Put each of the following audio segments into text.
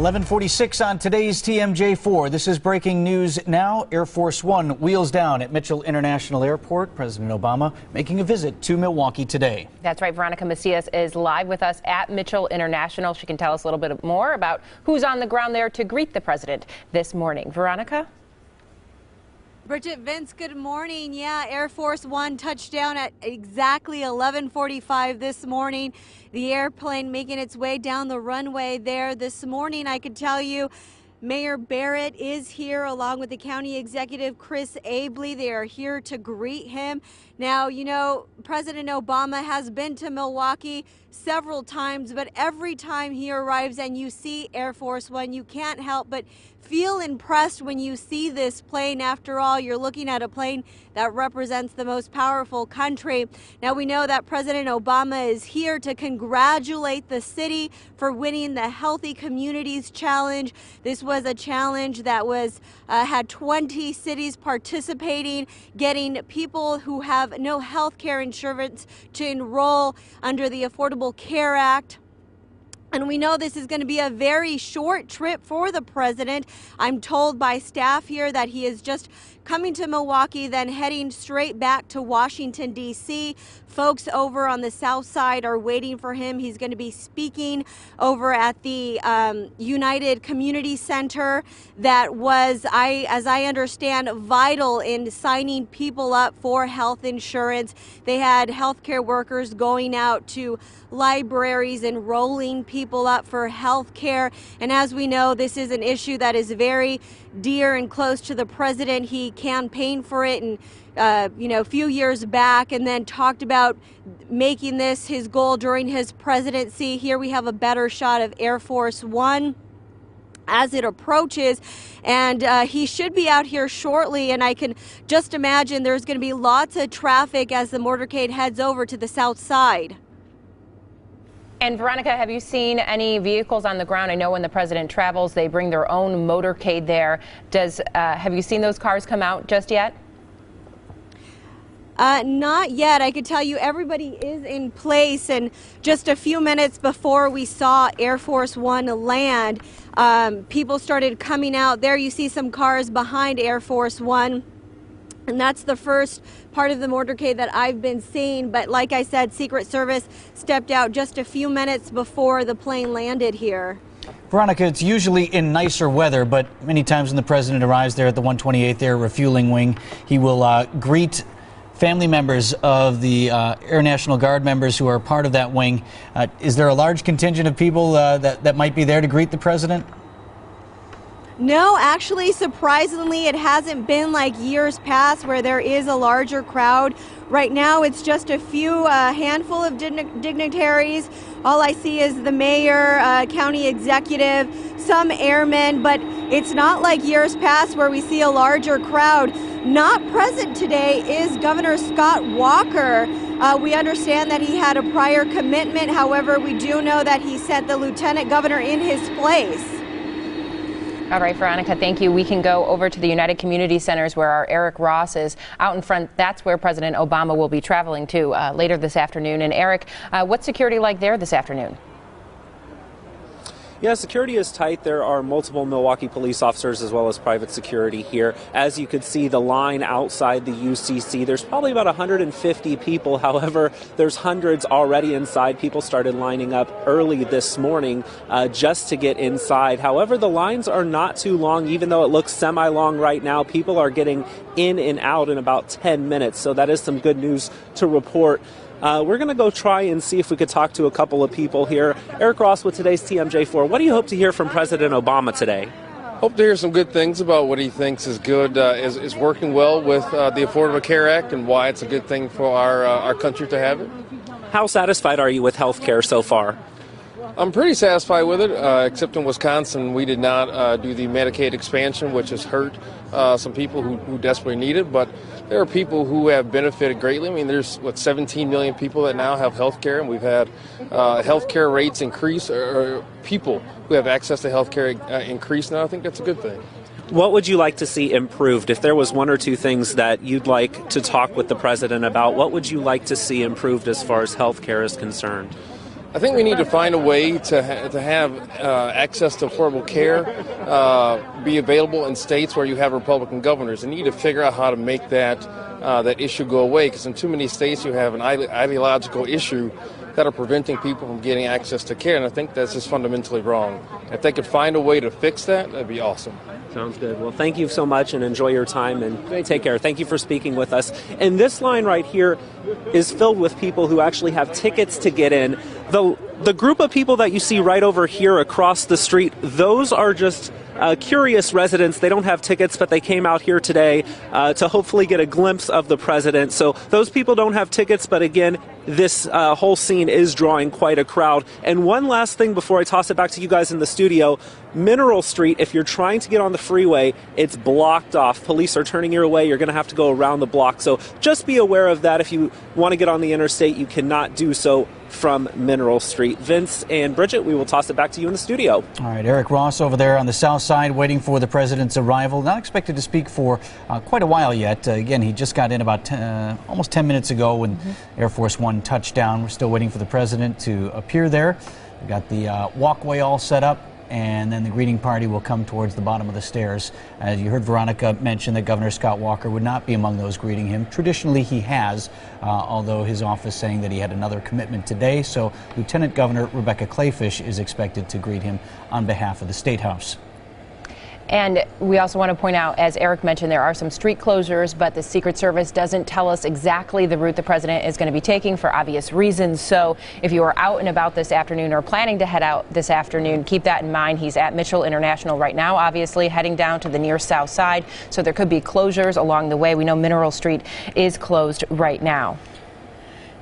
11:46 on today's TMJ4. This is breaking news now. Air Force One wheels down at Mitchell International Airport. President Obama making a visit to Milwaukee today. That's right. Veronica Macias is live with us at Mitchell International. She can tell us a little bit more about who's on the ground there to greet the president this morning. Veronica? Bridget, Vince, good morning. Yeah, Air Force One touched down at exactly 11:45 this morning. The airplane making its way down the runway there this morning. I could tell you Mayor Barrett is here along with the county executive Chris Abley. They are here to greet him. Now, you know, President Obama has been to Milwaukee several times, but every time he arrives and you see Air Force One, you can't help but feel impressed when you see this plane. After all, you're looking at a plane that represents the most powerful country. Now, we know that President Obama is here to congratulate the city for winning the Healthy Communities Challenge. This was a challenge that had 20 cities participating, getting people who have no health care insurance to enroll under the Affordable Care Act. And we know this is going to be a very short trip for the president. I'm told by staff here that he is just coming to Milwaukee, then heading straight back to Washington, D.C. Folks over on the south side are waiting for him. He's going to be speaking over at the United Community Center that was, as I understand, vital in signing people up for health insurance. They had healthcare workers going out to libraries, enrolling people up for health care. And as we know, this is an issue that is very dear and close to the president. He campaigned for it and a few years back, and then talked about making this his goal during his presidency. Here we have a better shot of Air Force One as it approaches, and he should be out here shortly, and I can just imagine there's going to be lots of traffic as the motorcade heads over to the south side. And Veronica, have you seen any vehicles on the ground? I know when the president travels, they bring their own motorcade there. Have you seen those cars come out just yet? Not yet. I could tell you everybody is in place, and just a few minutes before we saw Air Force One land, people started coming out. There you see some cars behind Air Force One, and that's the first part of the motorcade that I've been seeing. But like I said, Secret Service stepped out just a few minutes before the plane landed here. Veronica, it's usually in nicer weather, but many times when the president arrives there at the 128th Air Refueling Wing, he will greet family members of the Air National Guard members who are part of that wing. Is there a large contingent of people that might be there to greet the president? No, actually, surprisingly, it hasn't been like years past where there is a larger crowd. Right now, it's just a few, handful of dignitaries. All I see is the mayor, county executive, some airmen, but it's not like years past where we see a larger crowd. Not present today is Governor Scott Walker. We understand that he had a prior commitment. However, we do know that he sent the lieutenant governor in his place. All right, Veronica, thank you. We can go over to the United Community Centers where our Eric Ross is out in front. That's where President Obama will be traveling to later this afternoon. And Eric, what's security like there this afternoon? Yeah, security is tight. There are multiple Milwaukee police officers as well as private security here. As you could see, the line outside the UCC, there's probably about 150 people. However, there's hundreds already inside. People started lining up early this morning just to get inside. However, the lines are not too long, even though it looks semi-long right now. People are getting in and out in about 10 minutes, so that is some good news to report. We're going to go try and see if we could talk to a couple of people here. Eric Ross with today's TMJ4. What do you hope to hear from President Obama today? Hope to hear some good things about what he thinks is good, is working well with the Affordable Care Act and why it's a good thing for our country to have it. How satisfied are you with health care so far? I'm pretty satisfied with it, except in Wisconsin we did not do the Medicaid expansion, which has hurt some people who desperately need it, but there are people who have benefited greatly. I mean, there's, 17 million people that now have health care, and we've had health care rates increase, or people who have access to health care increase, and I think that's a good thing. What would you like to see improved? If there was one or two things that you'd like to talk with the president about, what would you like to see improved as far as health care is concerned? I think we need to find a way to have access to affordable care be available in states where you have Republican governors. And you need to figure out how to make that issue go away, because in too many states you have an ideological issue that are preventing people from getting access to care, and I think that's just fundamentally wrong. If they could find a way to fix that, that'd be awesome. Sounds good. Well, thank you so much and enjoy your time and take care. Thank you for speaking with us. And this line right here is filled with people who actually have tickets to get in. The group of people that you see right over here across the street, those are just curious residents. They don't have tickets, but they came out here today to hopefully get a glimpse of the president. So those people don't have tickets, but again, this whole scene is drawing quite a crowd. And one last thing before I toss it back to you guys in the studio, Mineral Street, if you're trying to get on the freeway, it's blocked off. Police are turning your way. You're going to have to go around the block. So just be aware of that. If you want to get on the interstate, you cannot do so from Mineral Street. Vince and Bridget, we will toss it back to you in the studio. All right, Eric Ross over there on the south side waiting for the president's arrival. Not expected to speak for quite a while yet. Again, he just got in about almost 10 minutes ago when Air Force One touched down. We're still waiting for the president to appear there. We've got the walkway all set up, and then the greeting party will come towards the bottom of the stairs. As you heard Veronica mention that Governor Scott Walker would not be among those greeting him. Traditionally he has, although his office saying that he had another commitment today. So Lieutenant Governor Rebecca Clayfish is expected to greet him on behalf of the State House. And we also want to point out, as Eric mentioned, there are some street closures, but the Secret Service doesn't tell us exactly the route the president is going to be taking for obvious reasons. So if you are out and about this afternoon or planning to head out this afternoon, keep that in mind. He's at Mitchell International right now, obviously heading down to the near south side. So there could be closures along the way. We know Mineral Street is closed right now.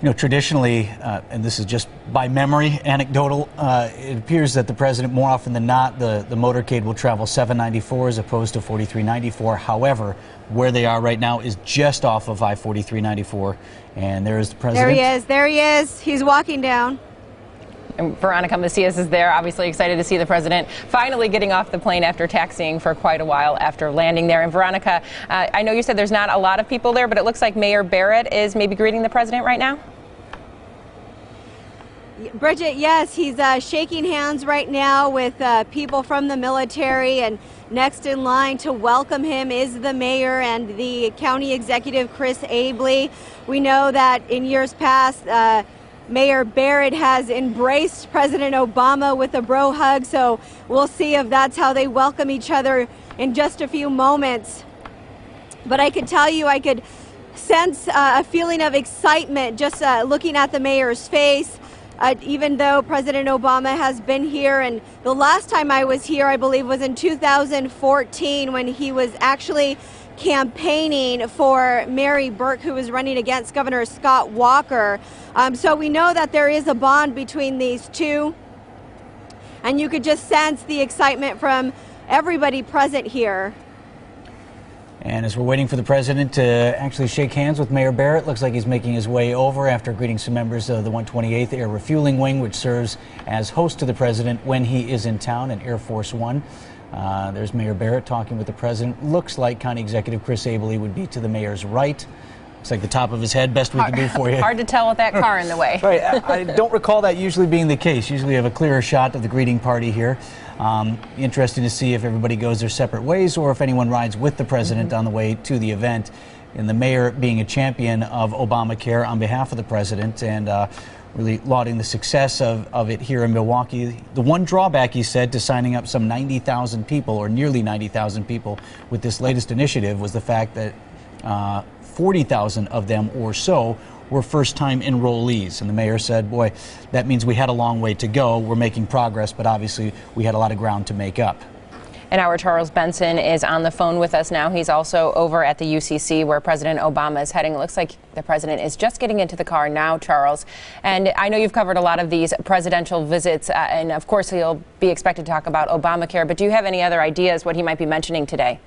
You know, traditionally, and this is just by memory, anecdotal, it appears that the president, more often than not, the motorcade will travel 794 as opposed to 4394. However, where they are right now is just off of I-4394. And there is the president. There he is. There he is. He's walking down. And Veronica Macias is there, obviously excited to see the president finally getting off the plane after taxiing for quite a while after landing there. And Veronica, I know you said there's not a lot of people there, but it looks like Mayor Barrett is maybe greeting the president right now? Bridget, yes, he's shaking hands right now with people from the military, and next in line to welcome him is the mayor and the county executive, Chris Abley. We know that in years past, Mayor Barrett has embraced President Obama with a bro hug, so we'll see if that's how they welcome each other in just a few moments. But I could tell you, I could sense a feeling of excitement just looking at the mayor's face. Even though President Obama has been here, and the last time I was here, I believe, was in 2014 when he was actually campaigning for Mary Burke, who was running against Governor Scott Walker. So we know that there is a bond between these two, and you could just sense the excitement from everybody present here. And as we're waiting for the president to actually shake hands with Mayor Barrett, looks like he's making his way over after greeting some members of the 128th Air Refueling Wing, which serves as host to the president when he is in town in Air Force One. There's Mayor Barrett talking with the president. Looks like County Executive Chris Abley would be to the mayor's right. Looks like the top of his head, best we can do for you. Hard to tell with that car in the way. Right, I don't recall that usually being the case. Usually you have a clearer shot of the greeting party here. Interesting to see if everybody goes their separate ways or if anyone rides with the president on the way to the event. And the mayor being a champion of Obamacare on behalf of the president and really lauding the success of it here in Milwaukee. The one drawback, he said, to signing up some 90,000 people or nearly 90,000 people with this latest initiative was the fact that 40,000 of them or so were first-time enrollees. And the mayor said, boy, that means we had a long way to go. We're making progress, but obviously we had a lot of ground to make up. And our Charles Benson is on the phone with us now. He's also over at the UCC where President Obama is heading. It looks like the president is just getting into the car now, Charles. And I know you've covered a lot of these presidential visits, and of course he'll be expected to talk about Obamacare. But do you have any other ideas what he might be mentioning today?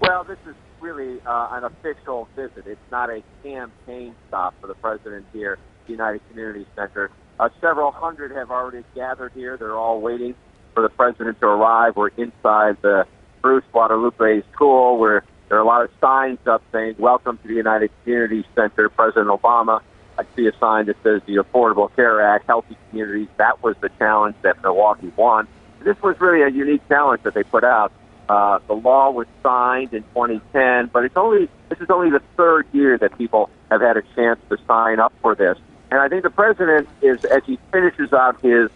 Well, this is really an official visit. It's not a campaign stop for the president here at the United Community Center. Several hundred have already gathered here. They're all waiting for the president to arrive. We're inside the Bruce Guadalupe School where there are a lot of signs up saying, "Welcome to the United Community Center, President Obama." I see a sign that says the Affordable Care Act, Healthy Communities. That was the challenge that Milwaukee won. This was really a unique challenge that they put out. The law was signed in 2010, but this is only the third year that people have had a chance to sign up for this. And I think the president is, as he finishes out his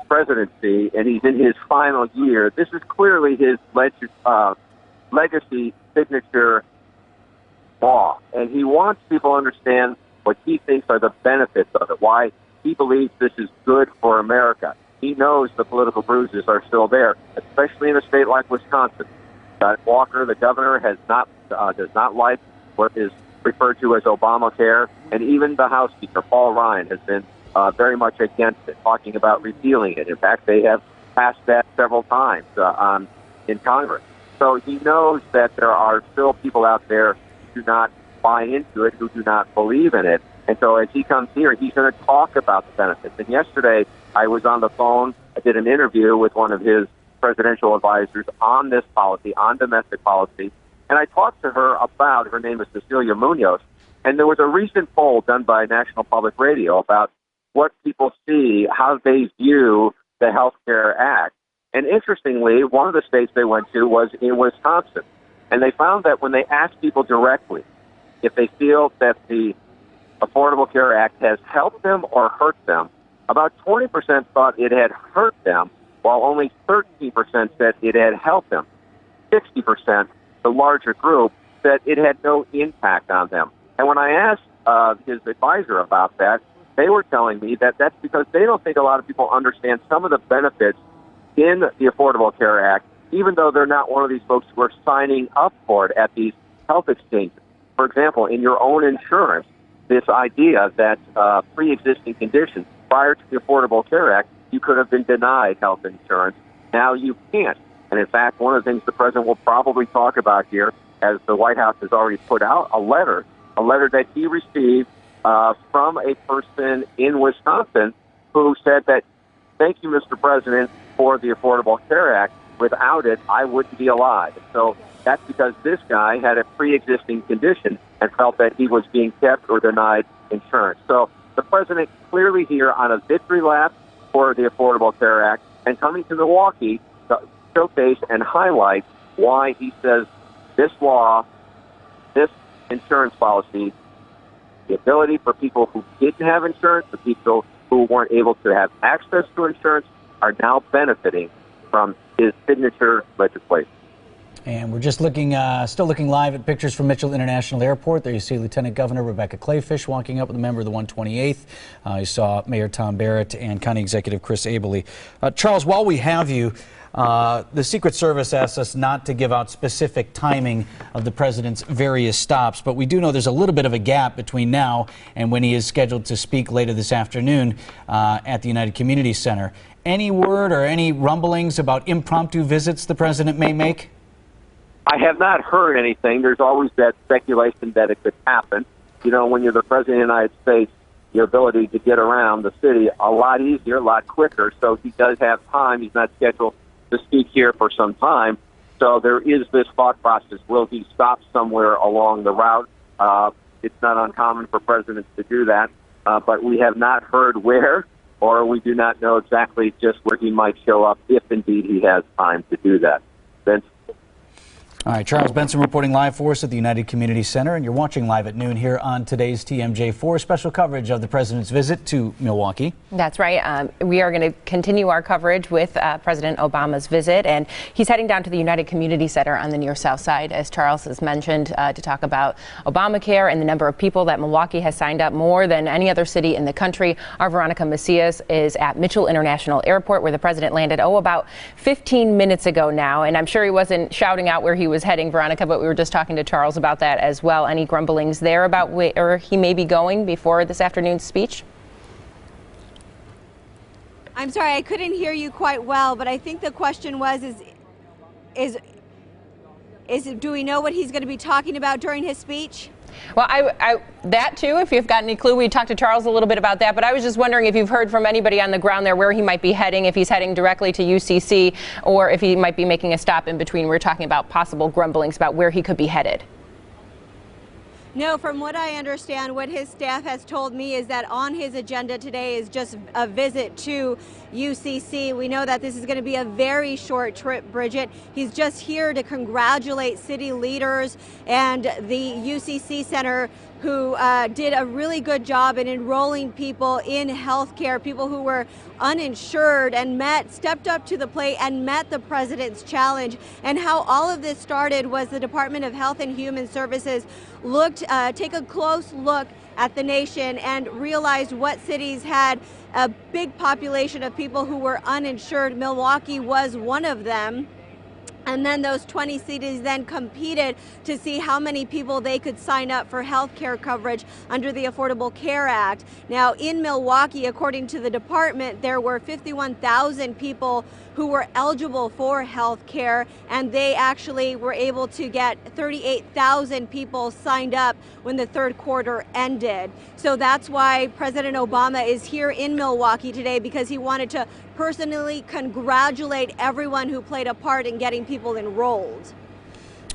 presidency and he's in his final year, this is clearly his legacy signature law. And he wants people to understand what he thinks are the benefits of it, why he believes this is good for America. He knows the political bruises are still there, especially in a state like Wisconsin. Walker, the governor, does not like what is referred to as Obamacare, and even the House Speaker, Paul Ryan, has been very much against it, talking about repealing it. In fact, they have passed that several times in Congress. So he knows that there are still people out there who do not buy into it, who do not believe in it. And so as he comes here, he's going to talk about the benefits. And yesterday, I was on the phone. I did an interview with one of his presidential advisors on this policy, on domestic policy. And I talked to her about, her name is Cecilia Munoz, and there was a recent poll done by National Public Radio about what people see, how they view the Health Care Act. And interestingly, one of the states they went to was in Wisconsin. And they found that when they asked people directly if they feel that the Affordable Care Act has helped them or hurt them, about 20% thought it had hurt them, while only 13% said it had helped them. 60%, the larger group, said it had no impact on them. And when I asked his advisor about that, they were telling me that that's because they don't think a lot of people understand some of the benefits in the Affordable Care Act, even though they're not one of these folks who are signing up for it at these health exchanges. For example, in your own insurance, this idea that pre-existing conditions prior to the Affordable Care Act, you could have been denied health insurance. Now you can't. And in fact, one of the things the president will probably talk about here, as the White House has already put out a letter that he received from a person in Wisconsin who said that, thank you, Mr. President, for the Affordable Care Act. Without it, I wouldn't be alive. So that's because this guy had a pre-existing condition and felt that he was being kept or denied insurance. So the president clearly here on a victory lap for the Affordable Care Act and coming to Milwaukee to showcase and highlight why he says this law, this insurance policy, the ability for people who didn't have insurance, the people who weren't able to have access to insurance, are now benefiting from his signature legislation. And we're just still looking live at pictures from Mitchell International Airport. There you see Lieutenant Governor Rebecca Clayfish walking up with a member of the 128th. You saw Mayor Tom Barrett and County Executive Chris Abele. Charles, while we have you, the Secret Service asked us not to give out specific timing of the president's various stops, but we do know there's a little bit of a gap between now and when he is scheduled to speak later this afternoon at the United Community Center. Any word or any rumblings about impromptu visits the president may make? I have not heard anything. There's always that speculation that it could happen. You know, when you're the president of the United States, your ability to get around the city a lot easier, a lot quicker. So he does have time. He's not scheduled to speak here for some time. So there is this thought process. Will he stop somewhere along the route? It's not uncommon for presidents to do that. But we have not heard where, or we do not know exactly just where he might show up if indeed he has time to do that. Vince? All right, Charles Benson reporting live for us at the United Community Center, and you're watching live at noon here on today's TMJ4, special coverage of the president's visit to Milwaukee. That's right. We are going to continue our coverage with President Obama's visit, and he's heading down to the United Community Center on the near south side, as Charles has mentioned, to talk about Obamacare and the number of people that Milwaukee has signed up, more than any other city in the country. Our Veronica Macias is at Mitchell International Airport, where the president landed, about 15 minutes ago now, and I'm sure he wasn't shouting out where he was heading, Veronica, but we were just talking to Charles about that as well. Any grumblings there about where he may be going before this afternoon's speech? I'm sorry, I couldn't hear you quite well, but I think the question was, do we know what he's going to be talking about during his speech? Well, that too, if you've got any clue. We talked to Charles a little bit about that, but I was just wondering if you've heard from anybody on the ground there where he might be heading, if he's heading directly to UCC, or if he might be making a stop in between. We're talking about possible grumblings about where he could be headed. No, from what I understand, what his staff has told me is that on his agenda today is just a visit to UCC. We know that this is going to be a very short trip, Bridget. He's just here to congratulate city leaders and the UCC Center, who did a really good job in enrolling people in healthcare, people who were uninsured, and stepped up to the plate and met the president's challenge. And how all of this started was the Department of Health and Human Services take a close look at the nation and realized what cities had a big population of people who were uninsured. Milwaukee was one of them. And then those 20 cities then competed to see how many people they could sign up for health care coverage under the Affordable Care Act. Now, in Milwaukee, according to the department, there were 51,000 people who were eligible for health care, and they actually were able to get 38,000 people signed up when the third quarter ended. So that's why President Obama is here in Milwaukee today, because he wanted to personally congratulate everyone who played a part in getting people enrolled.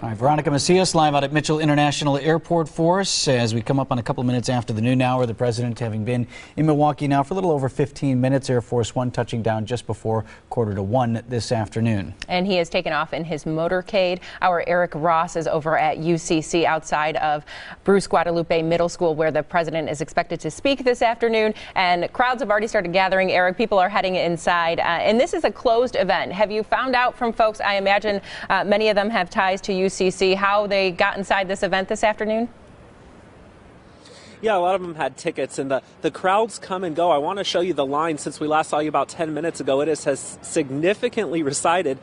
All right, Veronica Macias live out at Mitchell International Airport for us as we come up on a couple of minutes after the noon hour. The president having been in Milwaukee now for a little over 15 minutes. Air Force One touching down just before 1:45 this afternoon. And he has taken off in his motorcade. Our Eric Ross is over at UCC outside of Bruce Guadalupe Middle School, where the president is expected to speak this afternoon. And crowds have already started gathering. Eric, people are heading inside. And this is a closed event. Have you found out from folks, I imagine many of them have ties to UCC, how they got inside this event this afternoon? Yeah, a lot of them had tickets, and the crowds come and go. I want to show you the line. Since we last saw you about 10 minutes ago, it has significantly receded.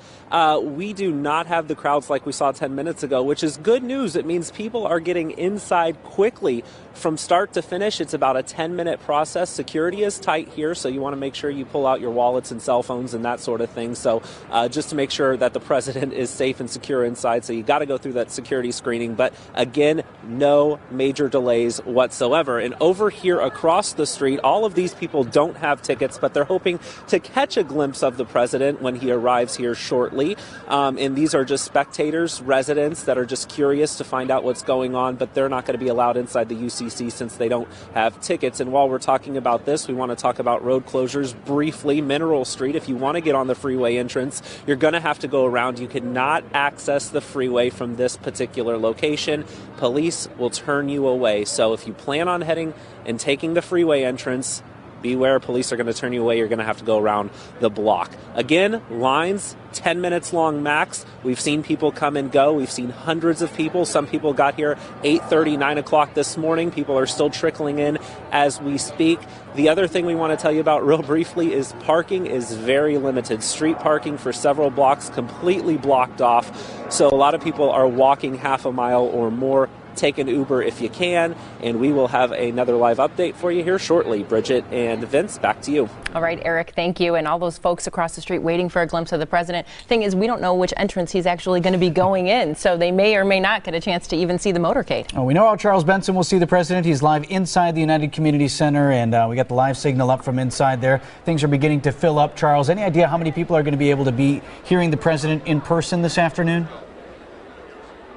We do not have the crowds like we saw 10 minutes ago, which is good news. It means people are getting inside quickly. From start to finish, it's about a 10-minute process. Security is tight here, so you want to make sure you pull out your wallets and cell phones and that sort of thing. So just to make sure that the president is safe and secure inside, so you got to go through that security screening. But again, no major delays whatsoever. And over here across the street, all of these people don't have tickets, but they're hoping to catch a glimpse of the president when he arrives here shortly. And these are just spectators, residents that are just curious to find out what's going on, but they're not going to be allowed inside the UCC since they don't have tickets. And while we're talking about this, we want to talk about road closures briefly. Mineral Street, if you want to get on the freeway entrance, you're going to have to go around. You cannot access the freeway from this particular location. Police will turn you away. So if you plan on heading and taking the freeway entrance, beware, police are going to turn you away. You're going to have to go around the block. Again, lines 10 minutes long max. We've seen people come and go. We've seen hundreds of people. Some people got here 8:30, 9 o'clock this morning. People are still trickling in as we speak. The other thing we want to tell you about real briefly is parking is very limited. Street parking for several blocks completely blocked off. So a lot of people are walking half a mile or more. Take an Uber if you can, and we will have another live update for you here shortly. Bridget and Vince, back to you. All right, Eric, thank you. And all those folks across the street waiting for a glimpse of the president. Thing is, we don't know which entrance he's actually going to be going in, so they may or may not get a chance to even see the motorcade. Oh, we know how Charles Benson will see the president. He's live inside the United Community Center, and we got the live signal up from inside there. Things are beginning to fill up. Charles, any idea how many people are going to be able to be hearing the president in person this afternoon?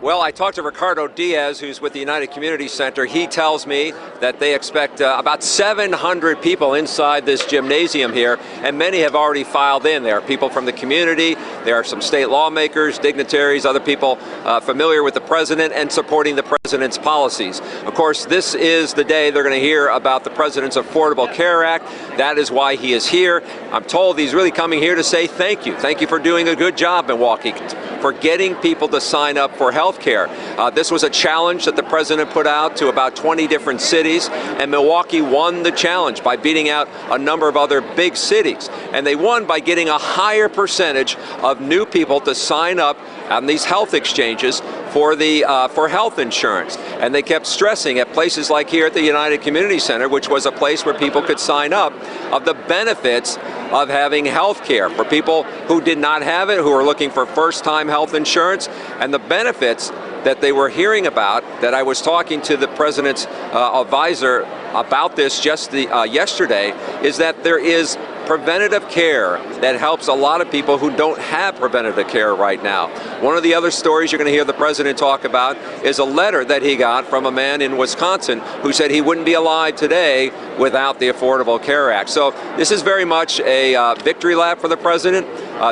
Well, I talked to Ricardo Diaz, who's with the United Community Center. He tells me that they expect about 700 people inside this gymnasium here, and many have already filed in. There are people from the community, there are some state lawmakers, dignitaries, other people familiar with the president and supporting the president's policies. Of course, this is the day they're going to hear about the president's Affordable Care Act. That is why he is here. I'm told he's really coming here to say thank you. Thank you for doing a good job, Milwaukee, for getting people to sign up for health care. This was a challenge that the president put out to about 20 different cities, and Milwaukee won the challenge by beating out a number of other big cities. And they won by getting a higher percentage of new people to sign up on these health exchanges for health insurance. And they kept stressing at places like here at the United Community Center, which was a place where people could sign up, of the benefits of having health care for people who did not have it, who are looking for first-time health insurance, and the benefits that they were hearing about, that I was talking to the president's advisor about this just yesterday, is that there is preventative care that helps a lot of people who don't have preventative care right now. One of the other stories you're going to hear the president talk about is a letter that he got from a man in Wisconsin who said he wouldn't be alive today without the Affordable Care Act. So this is very much a victory lap for the president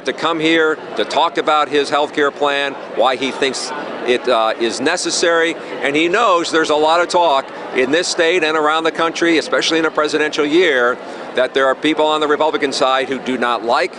to come here to talk about his health care plan, why he thinks it is necessary, and he knows there's a lot of talk in this state and around the country, especially in a presidential year, that there are people on the Republican side who do not like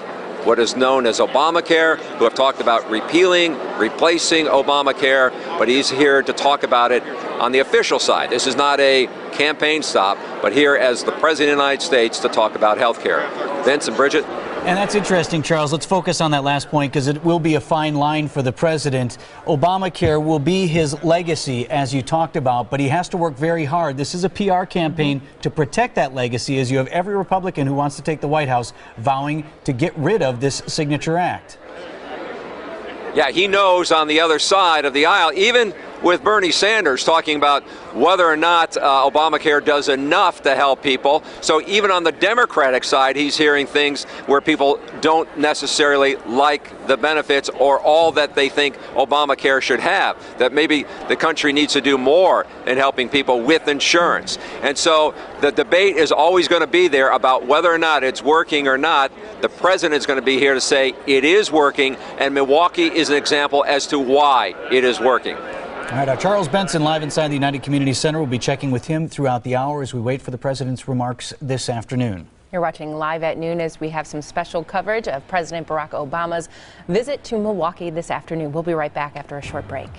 what is known as Obamacare, who have talked about repealing, replacing Obamacare, but he's here to talk about it on the official side. This is not a campaign stop, but here as the President of the United States to talk about health care. Vince and Bridget. And that's interesting, Charles. Let's focus on that last point because it will be a fine line for the president. Obamacare will be his legacy, as you talked about, but he has to work very hard. This is a PR campaign to protect that legacy, as you have every Republican who wants to take the White House vowing to get rid of this signature act. Yeah, he knows on the other side of the aisle, even with Bernie Sanders talking about whether or not Obamacare does enough to help people. So even on the Democratic side, he's hearing things where people don't necessarily like the benefits or all that they think Obamacare should have, that maybe the country needs to do more in helping people with insurance. And so the debate is always going to be there about whether or not it's working or not. The president is going to be here to say it is working, and Milwaukee is an example as to why it is working. All right, Charles Benson live inside the United Community Center. We'll be checking with him throughout the hour as we wait for the president's remarks this afternoon. You're watching Live at Noon as we have some special coverage of President Barack Obama's visit to Milwaukee this afternoon. We'll be right back after a short break.